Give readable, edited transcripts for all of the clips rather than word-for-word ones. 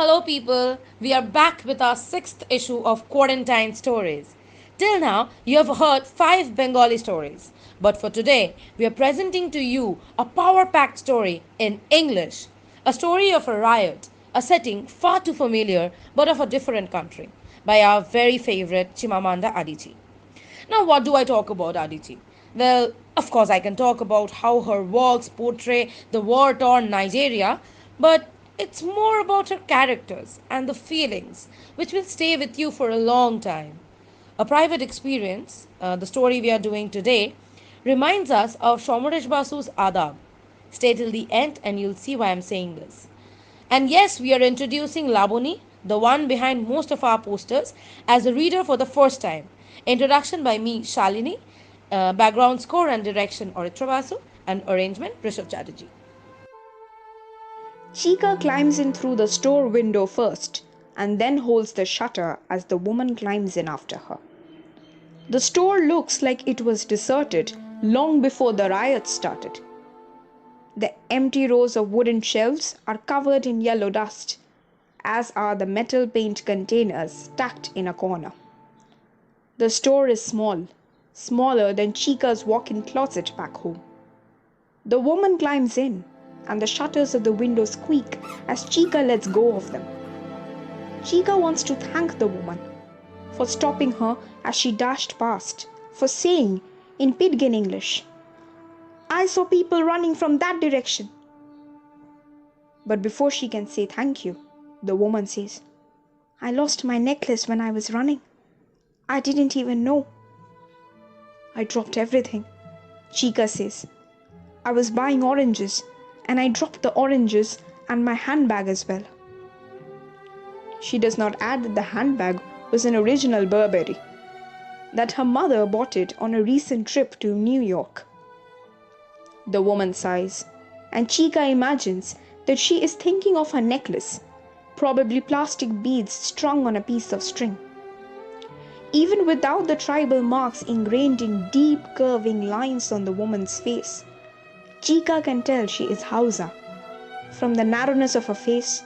Hello, people. We are back with our sixth issue of Quarantine Stories. Till now, you have heard five Bengali stories. But for today, we are presenting to you a power packed story in English. A story of a riot, a setting far too familiar but of a different country, by our very favorite Chimamanda Adichie. Now, what do I talk about Aditi? Well, of course, I can talk about how her works portray the war torn Nigeria, but it's more about her characters and the feelings which will stay with you for a long time. A private experience, the story we are doing today, reminds us of Aritra Basu's Adab. Stay till the end and you'll see why I'm saying this. And yes, we are introducing Laboni, the one behind most of our posters, as a reader for the first time. Introduction by me, Shalini. Background score and direction, Aritra Basu. And arrangement, Reeswav Chatterjee. Chika climbs in through the store window first and then holds the shutter as the woman climbs in after her. The store looks like it was deserted long before the riot started. The empty rows of wooden shelves are covered in yellow dust, as are the metal paint containers stacked in a corner. The store is small, smaller than Chika's walk-in closet back home. The woman climbs in, and the shutters of the window squeak as Chika lets go of them. Chika wants to thank the woman for stopping her as she dashed past, for saying in Pidgin English, "I saw people running from that direction." But before she can say thank you, the woman says, "I lost my necklace when I was running. I didn't even know. I dropped everything." Chika says, "I was buying oranges and I dropped the oranges and my handbag as well." She does not add that the handbag was an original Burberry, that her mother bought it on a recent trip to New York. The woman sighs, and Chika imagines that she is thinking of her necklace, probably plastic beads strung on a piece of string. Even without the tribal marks ingrained in deep curving lines on the woman's face, Chika can tell she is Hausa, from the narrowness of her face,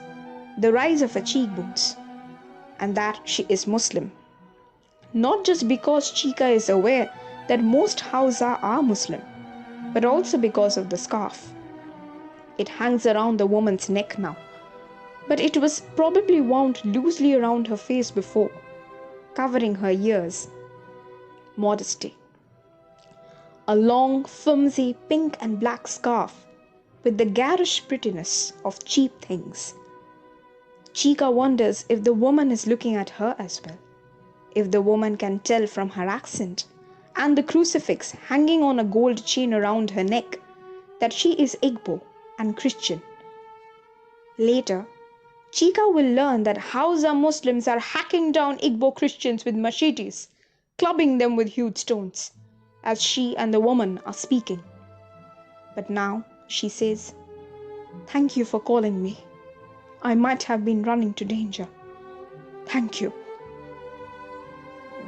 the rise of her cheekbones, and that she is Muslim. Not just because Chika is aware that most Hausa are Muslim, but also because of the scarf. It hangs around the woman's neck now, but it was probably wound loosely around her face before, covering her ears. Modesty. A long, flimsy pink and black scarf with the garish prettiness of cheap things. Chika wonders if the woman is looking at her as well, if the woman can tell from her accent and the crucifix hanging on a gold chain around her neck that she is Igbo and Christian. Later, Chika will learn that Hausa Muslims are hacking down Igbo Christians with machetes, clubbing them with huge stones, as she and the woman are speaking. But now she says, "Thank you for calling me. I might have been running to danger. Thank you."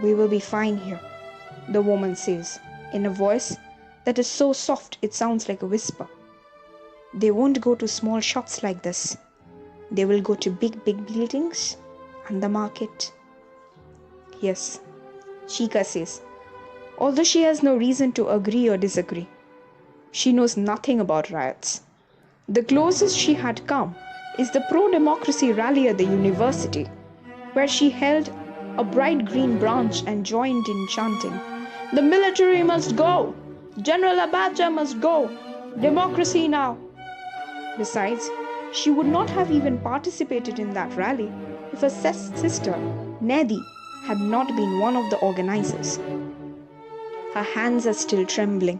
"We will be fine here," the woman says, in a voice that is so soft it sounds like a whisper. "They won't go to small shops like this. They will go to big buildings and the market." "Yes," Chika says, although she has no reason to agree or disagree. She knows nothing about riots. The closest she had come is the pro-democracy rally at the university, where she held a bright green branch and joined in chanting, "The military must go! General Abacha must go! Democracy now!" Besides, she would not have even participated in that rally if her sister, Nedi, had not been one of the organizers. Her hands are still trembling,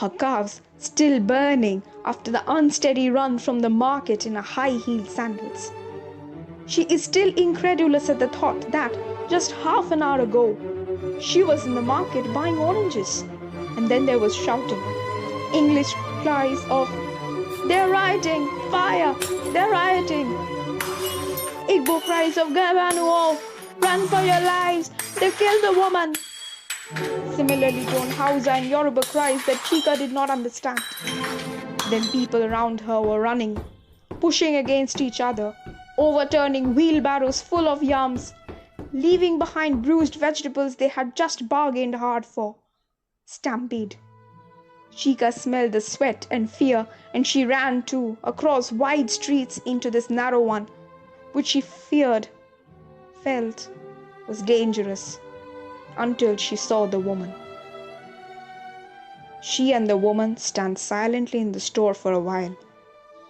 her calves still burning after the unsteady run from the market in her high-heeled sandals. She is still incredulous at the thought that, just half an hour ago, she was in the market buying oranges, and then there was shouting, English cries of, "They're rioting! Fire! They're rioting!" Igbo cries of, "Gabanuo! Run for your lives! They killed the woman!" Similarly to Hausa and Yoruba cries that Chika did not understand. Then people around her were running, pushing against each other, overturning wheelbarrows full of yams, leaving behind bruised vegetables they had just bargained hard for. Stampede. Chica smelled the sweat and fear, and she ran too, across wide streets into this narrow one, which she feared, felt, was dangerous, until she saw the woman. She and the woman stand silently in the store for a while,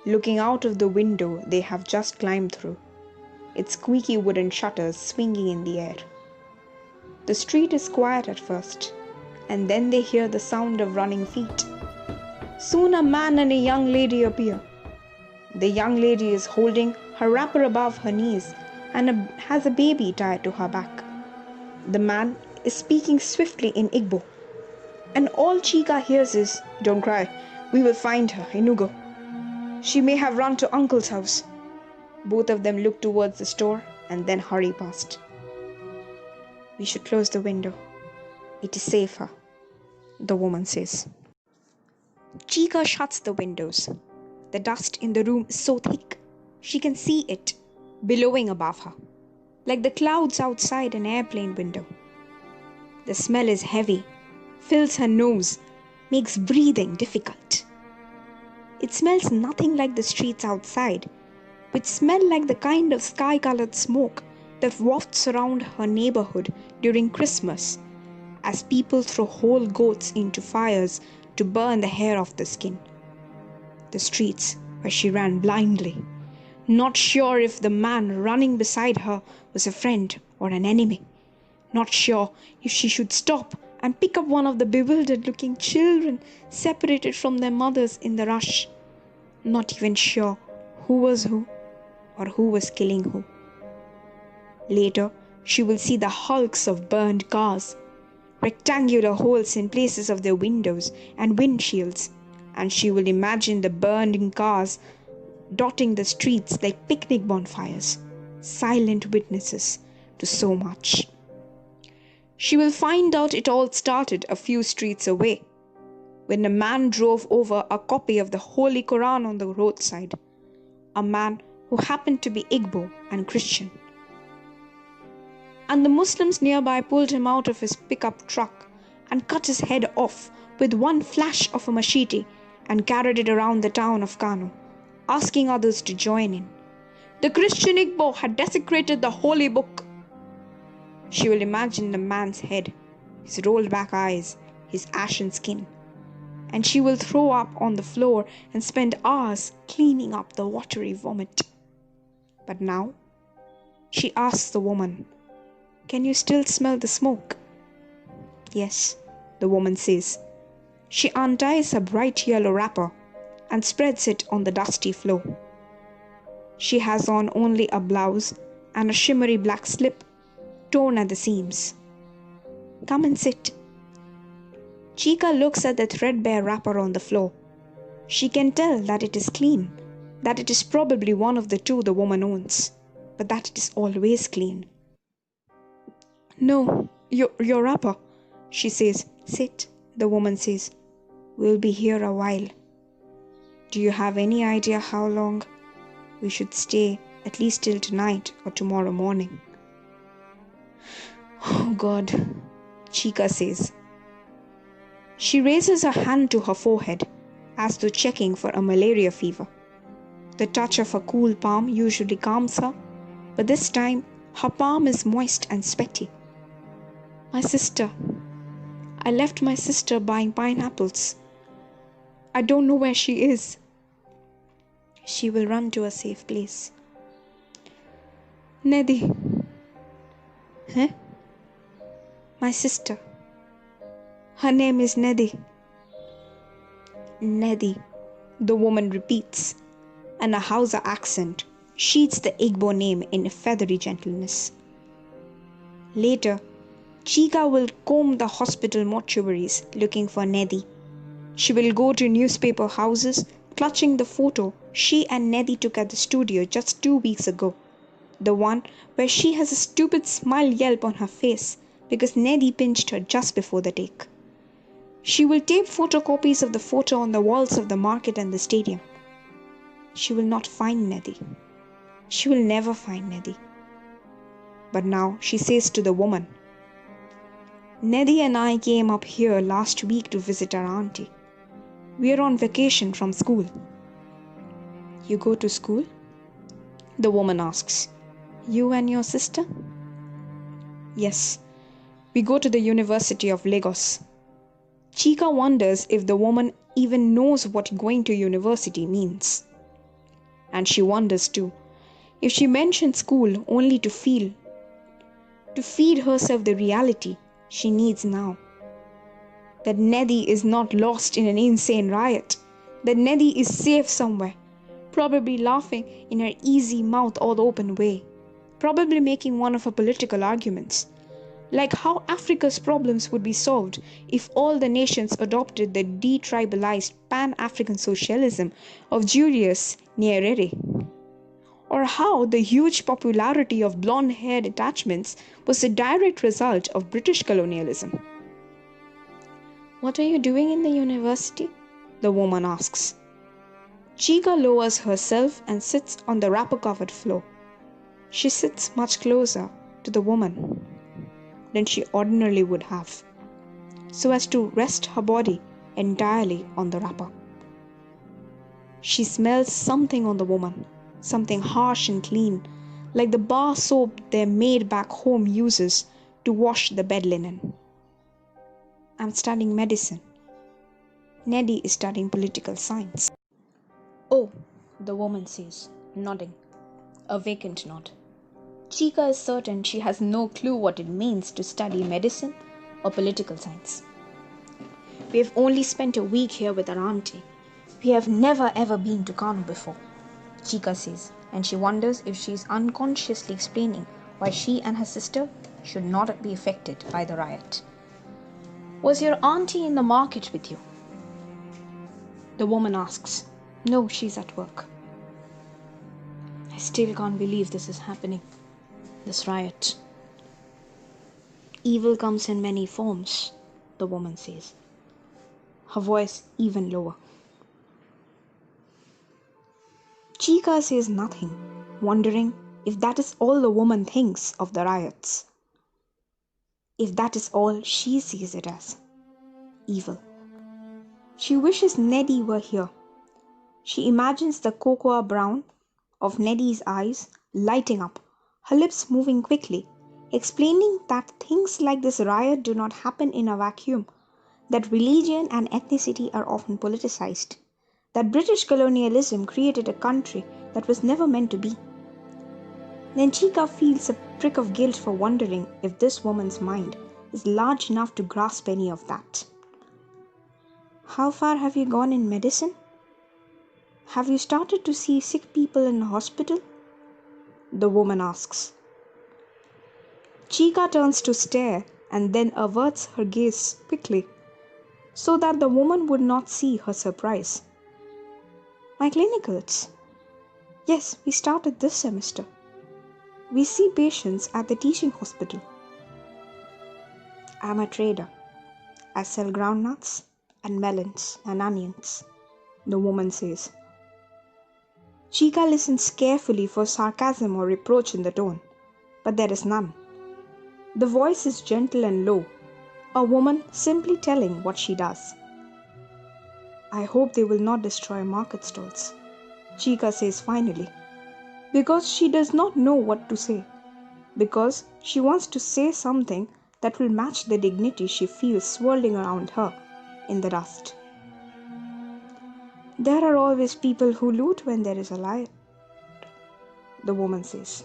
looking out of the window they have just climbed through, its squeaky wooden shutters swinging in the air. The street is quiet at first, and then they hear the sound of running feet. Soon a man and a young lady appear. The young lady is holding her wrapper above her knees and has a baby tied to her back. The man is speaking swiftly in Igbo, and all Chica hears is, "Don't cry, we will find her, Enugu. She may have run to uncle's house." Both of them look towards the store and then hurry past. "We should close the window. It is safer," the woman says. Chica shuts the windows. The dust in the room is so thick, she can see it, billowing above her, like the clouds outside an airplane window. The smell is heavy, fills her nose, makes breathing difficult. It smells nothing like the streets outside, which smell like the kind of sky-colored smoke that wafts around her neighborhood during Christmas, as people throw whole goats into fires to burn the hair off the skin. The streets where she ran blindly, not sure if the man running beside her was a friend or an enemy, not sure if she should stop and pick up one of the bewildered-looking children separated from their mothers in the rush, not even sure who was who or who was killing who. Later, she will see the hulks of burned cars, rectangular holes in places of their windows and windshields, and she will imagine the burning cars dotting the streets like picnic bonfires, silent witnesses to so much. She will find out it all started a few streets away, when a man drove over a copy of the Holy Quran on the roadside, a man who happened to be Igbo and Christian. And the Muslims nearby pulled him out of his pickup truck and cut his head off with one flash of a machete and carried it around the town of Kano, asking others to join in. The Christian Igbo had desecrated the holy book. She will imagine the man's head, his rolled back eyes, his ashen skin, and she will throw up on the floor and spend hours cleaning up the watery vomit. But now, she asks the woman, "Can you still smell the smoke?" "Yes," the woman says. She unties her bright yellow wrapper and spreads it on the dusty floor. She has on only a blouse and a shimmery black slip, torn at the seams. "Come and sit." Chica looks at the threadbare wrapper on the floor. She can tell that it is clean, that it is probably one of the two the woman owns, but that it is always clean. "No, your wrapper," she says. "Sit," the woman says. "We'll be here a while." "Do you have any idea how long?" "We should stay at least till tonight or tomorrow morning." "Oh God," Chica says. She raises her hand to her forehead, as though checking for a malaria fever. The touch of her cool palm usually calms her, but this time her palm is moist and sweaty. "My sister. I left my sister buying pineapples. I don't know where she is." She will run to a safe place. "Nedi." "Huh?" "My sister. Her name is Nedi." "Nedi," the woman repeats, and a Hausa accent sheets the Igbo name in feathery gentleness. Later, Chica will comb the hospital mortuaries looking for Nedi. She will go to newspaper houses, clutching the photo she and Nedi took at the studio just 2 weeks ago, the one where she has a stupid smile yelp on her face because Nedi pinched her just before the take. She will tape photocopies of the photo on the walls of the market and the stadium. She will not find Nedi. She will never find Nedi. But now she says to the woman, Nedi and I came up here last week to visit our auntie. We are on vacation from school. You go to school? The woman asks. You and your sister? Yes, we go to the University of Lagos. Chika wonders if the woman even knows what going to university means. And she wonders too, if she mentioned school only to feed herself the reality she needs now. That Nedi is not lost in an insane riot. That Nedi is safe somewhere, probably laughing in her easy mouth all open way, probably making one of her political arguments. Like how Africa's problems would be solved if all the nations adopted the detribalized Pan-African socialism of Julius Nyerere. Or how the huge popularity of blonde-haired attachments was a direct result of British colonialism. What are you doing in the university? The woman asks. Chika lowers herself and sits on the wrapper-covered floor. She sits much closer to the woman than she ordinarily would have, so as to rest her body entirely on the wrapper. She smells something on the woman, something harsh and clean, like the bar soap their maid back home uses to wash the bed linen. I'm studying medicine. Nedi is studying political science. Oh, the woman says, nodding. A vacant nod. Chika is certain she has no clue what it means to study medicine or political science. We have only spent a week here with our auntie. We have never ever been to Kano before, Chika says, and she wonders if she is unconsciously explaining why she and her sister should not be affected by the riot. Was your auntie in the market with you? The woman asks. No, she's at work. I still can't believe this is happening. This riot. Evil comes in many forms, the woman says, her voice even lower. Chika says nothing, wondering if that is all the woman thinks of the riots. If that is all she sees it as. Evil. She wishes Nedi were here. She imagines the cocoa brown of Nedi's eyes lighting up, her lips moving quickly, explaining that things like this riot do not happen in a vacuum, that religion and ethnicity are often politicized, that British colonialism created a country that was never meant to be. Then Chika feels a prick of guilt for wondering if this woman's mind is large enough to grasp any of that. How far have you gone in medicine? Have you started to see sick people in the hospital? The woman asks. Chika turns to stare and then averts her gaze quickly, so that the woman would not see her surprise. My clinicals. Yes, we started this semester. We see patients at the teaching hospital. I'm a trader. I sell groundnuts and melons and onions, the woman says. Chika listens carefully for sarcasm or reproach in the tone, but there is none. The voice is gentle and low, a woman simply telling what she does. I hope they will not destroy market stalls, Chika says finally, because she does not know what to say, because she wants to say something that will match the dignity she feels swirling around her in the dust. There are always people who loot when there is a riot, the woman says.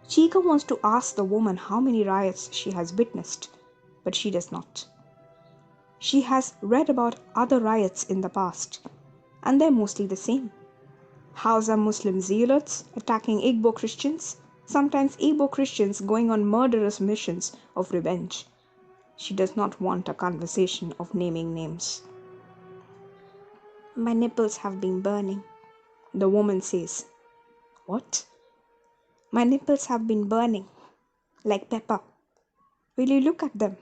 Chika wants to ask the woman how many riots she has witnessed, but she does not. She has read about other riots in the past, and they're mostly the same. Hausa Muslim zealots attacking Igbo Christians, sometimes Igbo Christians going on murderous missions of revenge. She does not want a conversation of naming names. My nipples have been burning, the woman says. What? My nipples have been burning, like pepper. Will you look at them?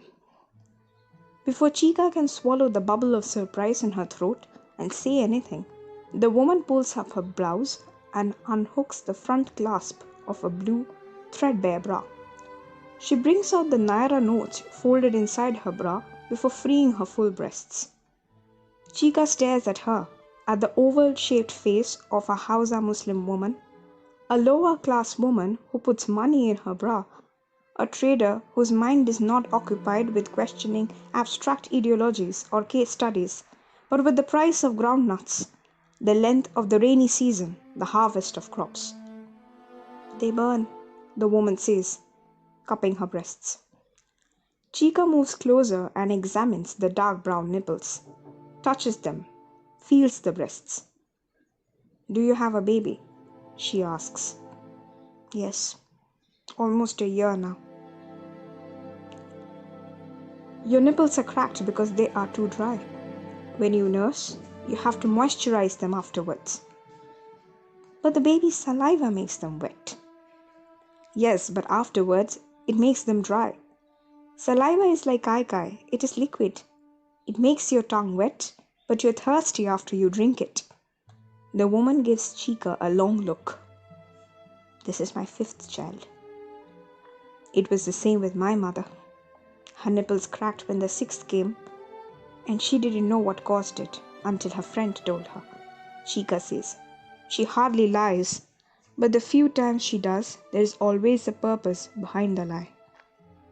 Before Chika can swallow the bubble of surprise in her throat and say anything, the woman pulls up her blouse and unhooks the front clasp of a blue, threadbare bra. She brings out the naira notes folded inside her bra before freeing her full breasts. Chika stares at her, at the oval-shaped face of a Hausa Muslim woman, a lower-class woman who puts money in her bra, a trader whose mind is not occupied with questioning abstract ideologies or case studies, but with the price of groundnuts, the length of the rainy season, the harvest of crops. "They burn," the woman says, cupping her breasts. Chika moves closer and examines the dark brown nipples, touches them, feels the breasts. "Do you have a baby?" she asks. "Yes, almost a year now." "Your nipples are cracked because they are too dry. When you nurse, you have to moisturize them afterwards." "But the baby's saliva makes them wet." "Yes, but afterwards it makes them dry. Saliva is like kai. It is liquid. It makes your tongue wet, but you're thirsty after you drink it." The woman gives Chika a long look. "This is my 5th child. It was the same with my mother. Her nipples cracked when the 6th came, and she didn't know what caused it until her friend told her," Chika says. She hardly lies, but the few times she does, there is always a purpose behind the lie.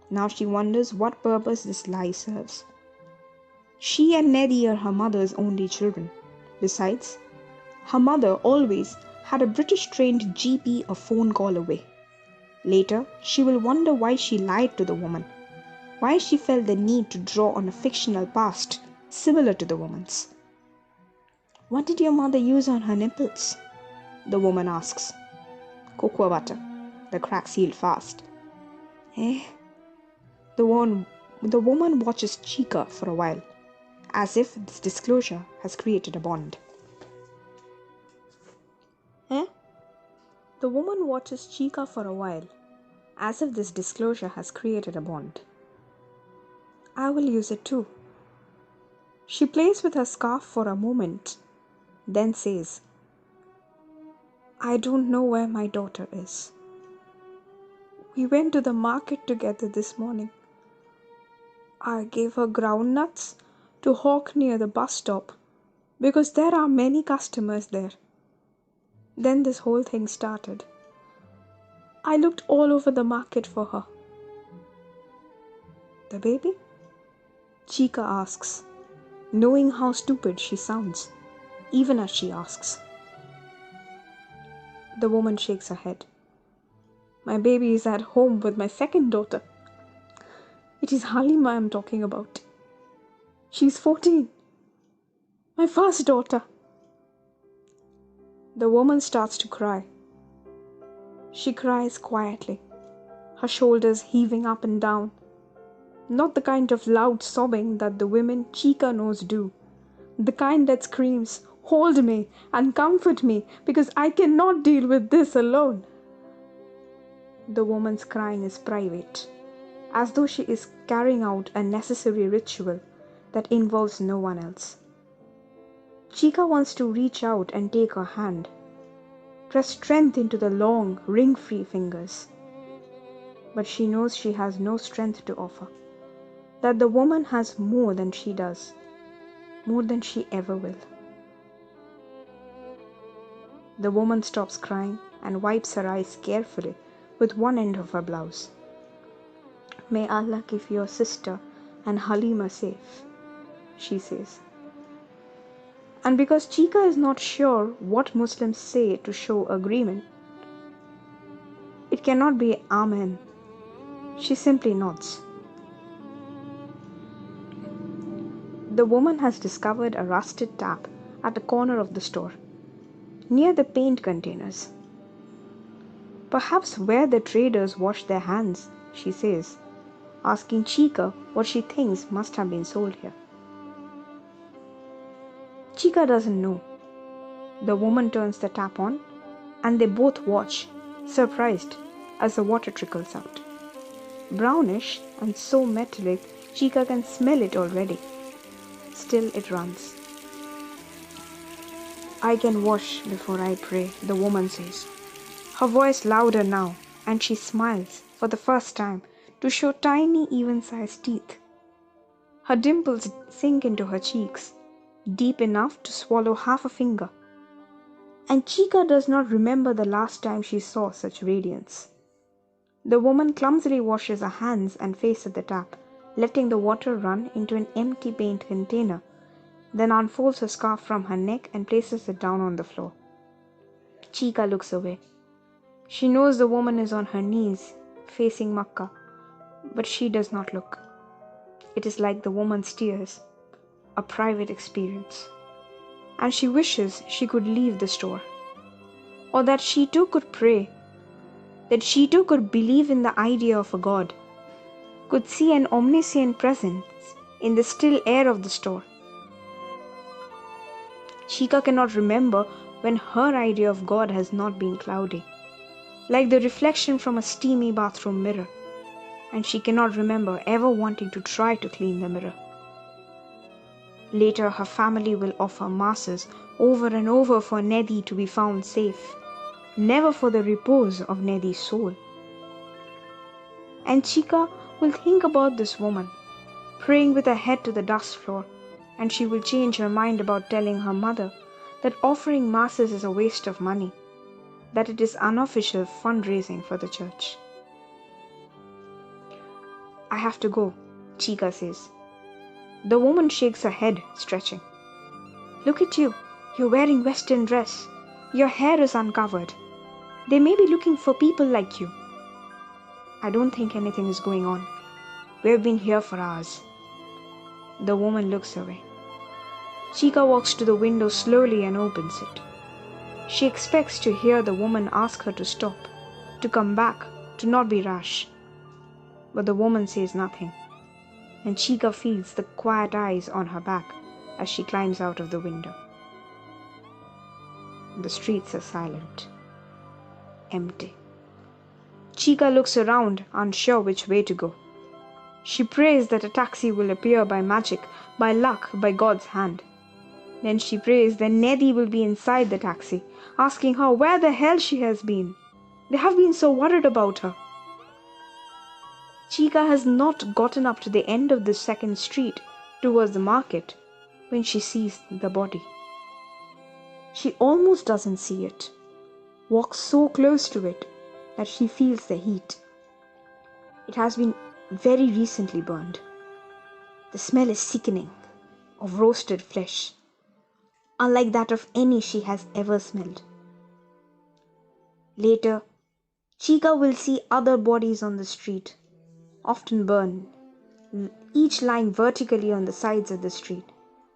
Now she wonders what purpose this lie serves. She and Neddy are her mother's only children. Besides, her mother always had a British-trained GP a phone call away. Later, she will wonder why she lied to the woman, why she felt the need to draw on a fictional past similar to the woman's. "What did your mother use on her nipples?" the woman asks. "Cocoa butter. The crack sealed fast." "Eh?" The woman watches Chika for a while, as if this disclosure has created a bond. "Eh?" The woman watches Chika for a while, as if this disclosure has created a bond. "I will use it too." She plays with her scarf for a moment, then says, "I don't know where my daughter is. We went to the market together this morning. I gave her groundnuts to hawk near the bus stop because there are many customers there. Then this whole thing started. I looked all over the market for her." "The baby?" Chika asks, knowing how stupid she sounds, even as she asks. The woman shakes her head. "My baby is at home with my second daughter. It is Halima I am talking about. She's 14. My first daughter." The woman starts to cry. She cries quietly, her shoulders heaving up and down. Not the kind of loud sobbing that the women Chika knows do. The kind that screams, "Hold me and comfort me because I cannot deal with this alone." The woman's crying is private, as though she is carrying out a necessary ritual that involves no one else. Chika wants to reach out and take her hand, press strength into the long, ring-free fingers. But she knows she has no strength to offer, that the woman has more than she does, more than she ever will. The woman stops crying and wipes her eyes carefully with one end of her blouse. "May Allah keep your sister and Halima safe," she says. And because Chika is not sure what Muslims say to show agreement, it cannot be Amen. She simply nods. The woman has discovered a rusted tap at the corner of the store, near the paint containers. "Perhaps where the traders wash their hands," she says, asking Chika what she thinks must have been sold here. Chika doesn't know. The woman turns the tap on, and they both watch, surprised, as the water trickles out. Brownish and so metallic, Chika can smell it already. Still it runs. I can wash before I pray, the woman says, her voice louder now, and she smiles for the first time to show tiny, even-sized teeth. Her dimples sink into her cheeks, deep enough to swallow half a finger. And Chica does not remember the last time she saw such radiance. The woman clumsily washes her hands and face at the tap, letting the water run into an empty paint container, then unfolds her scarf from her neck and places it down on the floor. Chica looks away. She knows the woman is on her knees, facing Makkah, but she does not look. It is like the woman's tears, a private experience. And she wishes she could leave the store, or that she too could pray, that she too could believe in the idea of a God, could see an omniscient presence in the still air of the store. Chica cannot remember when her idea of God has not been cloudy, like the reflection from a steamy bathroom mirror, and she cannot remember ever wanting to try to clean the mirror. Later, her family will offer masses over and over for Neddy to be found safe, never for the repose of Neddy's soul. And Chica will think about this woman, praying with her head to the dust floor, and she will change her mind about telling her mother that offering masses is a waste of money, that it is unofficial fundraising for the church. I have to go, Chica says. The woman shakes her head, stretching. Look at you. You're wearing western dress. Your hair is uncovered. They may be looking for people like you. I don't think anything is going on. We've been here for hours. The woman looks away. Chica walks to the window slowly and opens it. She expects to hear the woman ask her to stop, to come back, to not be rash. But the woman says nothing, and Chica feels the quiet eyes on her back as she climbs out of the window. The streets are silent, empty. Chica looks around, unsure which way to go. She prays that a taxi will appear by magic, by luck, by God's hand. Then she prays that Neddy will be inside the taxi, asking her where the hell she has been. They have been so worried about her. Chica has not gotten up to the end of the second street towards the market when she sees the body. She almost doesn't see it, walks so close to it that she feels the heat. It has been very recently burned. The smell is sickening, of roasted flesh, unlike that of any she has ever smelled. Later, Chica will see other bodies on the street, often burned, each lying vertically on the sides of the street,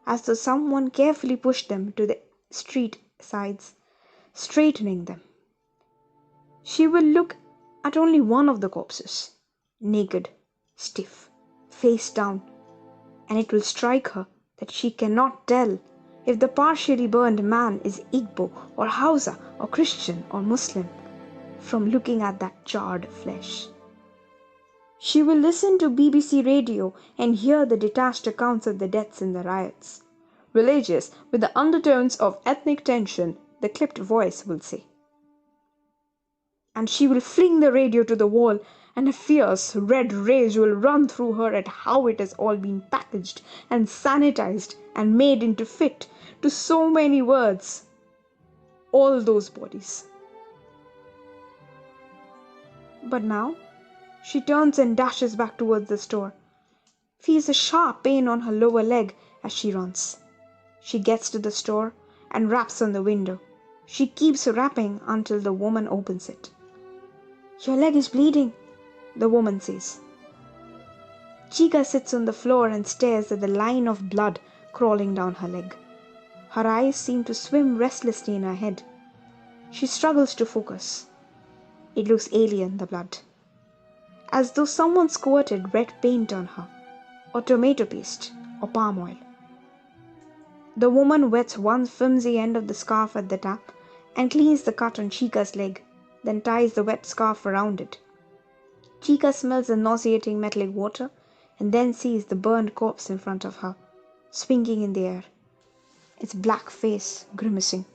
as though someone carefully pushed them to the street sides, straightening them. She will look at only one of the corpses, naked, stiff, face down, and it will strike her that she cannot tell if the partially burned man is Igbo or Hausa or Christian or Muslim from looking at that charred flesh. She will listen to BBC radio and hear the detached accounts of the deaths in the riots. Religious, with the undertones of ethnic tension, the clipped voice will say. And she will fling the radio to the wall, and a fierce red rage will run through her at how it has all been packaged and sanitized and made into fit to so many words. All those bodies. But now, she turns and dashes back towards the store, feels a sharp pain on her lower leg as she runs. She gets to the store and raps on the window. She keeps rapping until the woman opens it. Your leg is bleeding, the woman says. Chica sits on the floor and stares at the line of blood crawling down her leg. Her eyes seem to swim restlessly in her head. She struggles to focus. It looks alien, the blood, as though someone squirted red paint on her, or tomato paste, or palm oil. The woman wets one flimsy end of the scarf at the tap and cleans the cut on Chica's leg, then ties the wet scarf around it. Chica smells the nauseating metallic water and then sees the burned corpse in front of her, swinging in the air, its black face grimacing.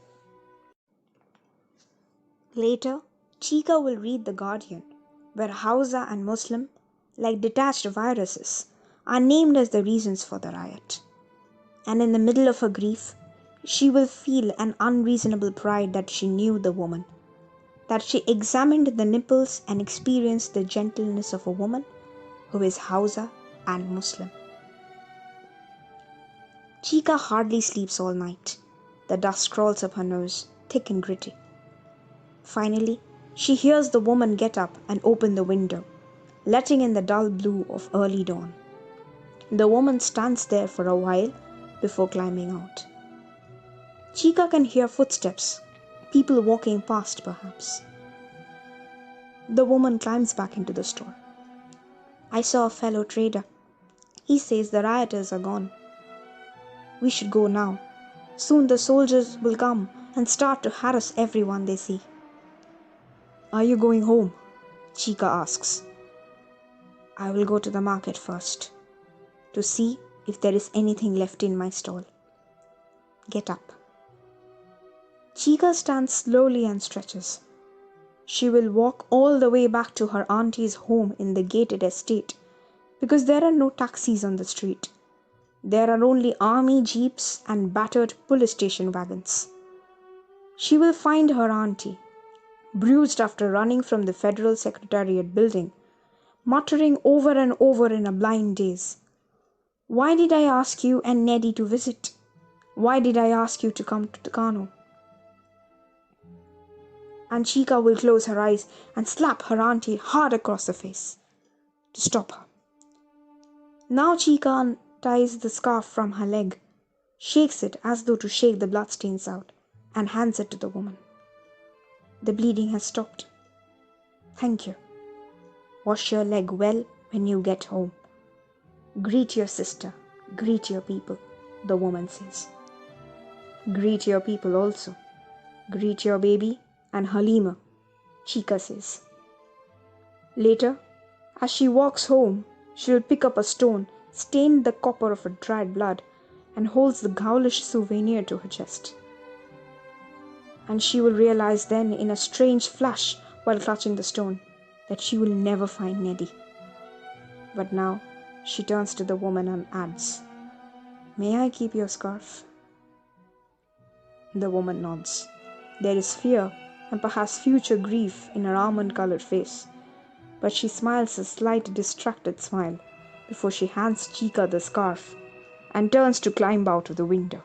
Later, Chica will read The Guardian, where Hausa and Muslim, like detached viruses, are named as the reasons for the riot. And in the middle of her grief, she will feel an unreasonable pride that she knew the woman, that she examined the nipples and experienced the gentleness of a woman who is Hausa and Muslim. Chica hardly sleeps all night. The dust crawls up her nose, thick and gritty. Finally, she hears the woman get up and open the window, letting in the dull blue of early dawn. The woman stands there for a while before climbing out. Chica can hear footsteps, people walking past perhaps. The woman climbs back into the store. I saw a fellow trader. He says the rioters are gone. We should go now. Soon the soldiers will come and start to harass everyone they see. Are you going home? Chica asks. I will go to the market first, to see if there is anything left in my stall. Get up. Chica stands slowly and stretches. She will walk all the way back to her auntie's home in the gated estate, because there are no taxis on the street. There are only army jeeps and battered police station wagons. She will find her auntie, bruised after running from the Federal Secretariat building, muttering over and over in a blind daze, "Why did I ask you and Neddy to visit? Why did I ask you to come to Tucano?" And Chica will close her eyes and slap her auntie hard across the face to stop her. Now Chica unties the scarf from her leg, shakes it as though to shake the bloodstains out, and hands it to the woman. The bleeding has stopped. Thank you. Wash your leg well when you get home. Greet your sister, greet your people, the woman says. Greet your people also. Greet your baby and Halima, Chica says. Later, as she walks home, she will pick up a stone, stained the copper of her dried blood, and holds the ghoulish souvenir to her chest. And she will realize then, in a strange flash while clutching the stone, that she will never find Neddy. But now she turns to the woman and adds, "May I keep your scarf?" The woman nods. There is fear and perhaps future grief in her almond-colored face, but she smiles a slight distracted smile before she hands Chica the scarf and turns to climb out of the window.